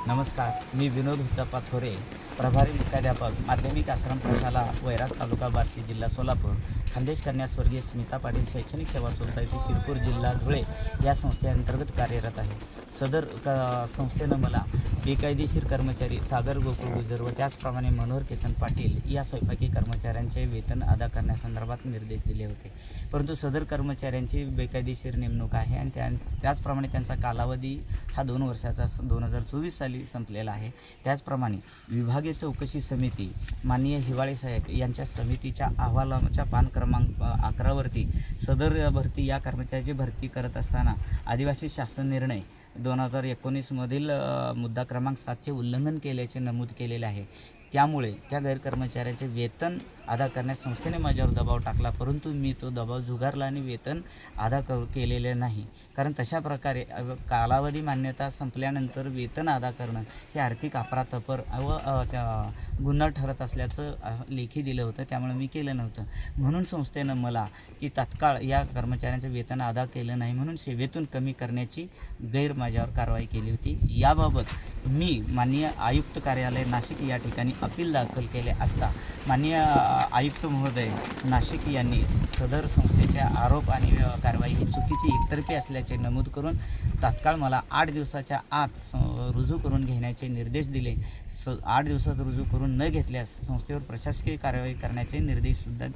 नमस्कार, मी विनोद हुच्चाप्पा थोरे, प्रभारी मुख्याध्यापक माध्यमिक आश्रम प्रशाला वैराग तालुका बार्शी जिल्हा सोलापूर, खानदेश कन्या स्वर्गीय स्मिता पाटील शैक्षणिक सेवा सोसायटी शिरपूर जिल्हा धुळे या संस्थेअंतर्गत कार्यरत आहे. सदर संस्थेनं मला बेकायदेशीर कर्मचारी सागर गोकुळ गुजर व त्याचप्रमाणे मनोहर किसन पाटील या स्वयंपाकी कर्मचाऱ्यांचे वेतन अदा करण्यासंदर्भात निर्देश दिले होते. परंतु सदर कर्मचाऱ्यांची बेकायदेशीर नेमणूक आहे आणि त्याचप्रमाणे त्यांचा कालावधी हा 2 वर्षाचा 2024 साली संपलेला आहे. त्याचप्रमाणे विभागीय चौकशी समिती माननीय हिवाळे साहेब यांच्या समितीच्या अहवालाच्या पान क्रमांक 11 वरती सदर भरती या कर्मचाऱ्याची भरती करत असताना आदिवासी शासन निर्णय 2019 मधील मुद्दा क्रमांक 7चे उल्लंघन केल्याचे नमूद केलेले आहे. त्यामुळे त्या गैरकर्मचाऱ्याचे वेतन अदा करण्यास संस्थेने माझ्यावर दबाव टाकला, परंतु मी तो दबाव झुगारला आणि वेतन अदा केलेले नाही. कारण तशा प्रकारे कालावधी मान्यता संपल्यानंतर वेतन अदा करणं हे आर्थिक अपराधपर व गुन्हा ठरत असल्याचं लेखी दिलं होतं. त्यामुळे मी केलं नव्हतं. म्हणून संस्थेनं मला की तात्काळ या कर्मचाऱ्यांचं वेतन अदा केलं नाही म्हणून सेवेतून कमी करण्याची माझ्यावर कारवाई केली होती. याबाबत मी माननीय आयुक्त कार्यालय नाशिक या ठिकाणी अपील दाखल केले असता माननीय आयुक्त महोदय नाशिक यांनी सदर संस्थेच्या आरोप आणि कारवाई ही चुकीची एकतर्फी असल्याचे नमूद करून तात्काळ मला 8 दिवसाच्या आत रुजू करून घेण्याचे निर्देश दिले. 8 दिवसात रुजू करून न घेतल्यास संस्थेवर प्रशासकीय कारवाई करण्याचे निर्देशसुद्धा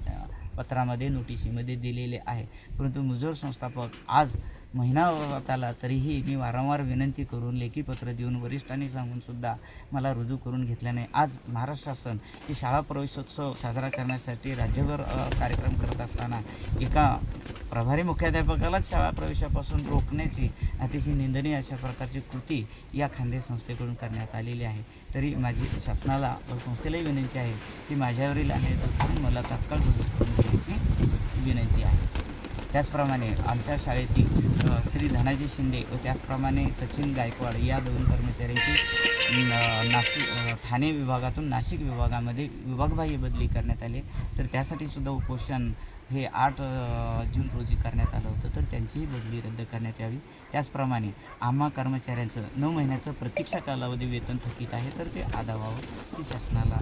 पत्रामध्ये नोटिशीमध्ये दिलेले आहे. परंतु मुजोर संस्थापक आज महिना होत आला तरीही मी वारंवार विनंती करून लेखीपत्र देऊन वरिष्ठांनी सांगूनसुद्धा मला रुजू करून घेतल्याने आज महाराष्ट्र शासन ही शाळा प्रवेशोत्सव साजरा करण्यासाठी राज्यभर कार्यक्रम करत असताना एका प्रभारी मुख्याध्यापकालाच शाळा प्रवेशापासून रोखण्याची अतिशय निंदनीय अशा प्रकारची कृती या खानदेश संस्थेकडून करण्यात आलेली आहे. तरी माझी शासनाला व संस्थेलाही विनंती आहे की माझ्यावरील अन्याय दूर करून मला तात्काळ रुजू करून घेण्याची विनंती आहे. त्याचप्रमाणे आमच्या शाळेतील श्री धनाजी शिंदे व त्याचप्रमाणे सचिन गायकवाड या 2 कर्मचाऱ्यांची ठाणे विभागातून नाशिक विभागामध्ये विभागबाह्य बदली करण्यात आली. तर त्यासाठी सुद्धा उपोषण हे 8 जून रोजी करण्यात आलं होतं. तर त्यांचीही बदली रद्द करण्यात यावी. त्याचप्रमाणे आम्हा कर्मचाऱ्यांचं 9 महिन्याचं प्रतीक्षा कालावधी वेतन थकीत आहे तर ते अदा व्हावं ही शासनाला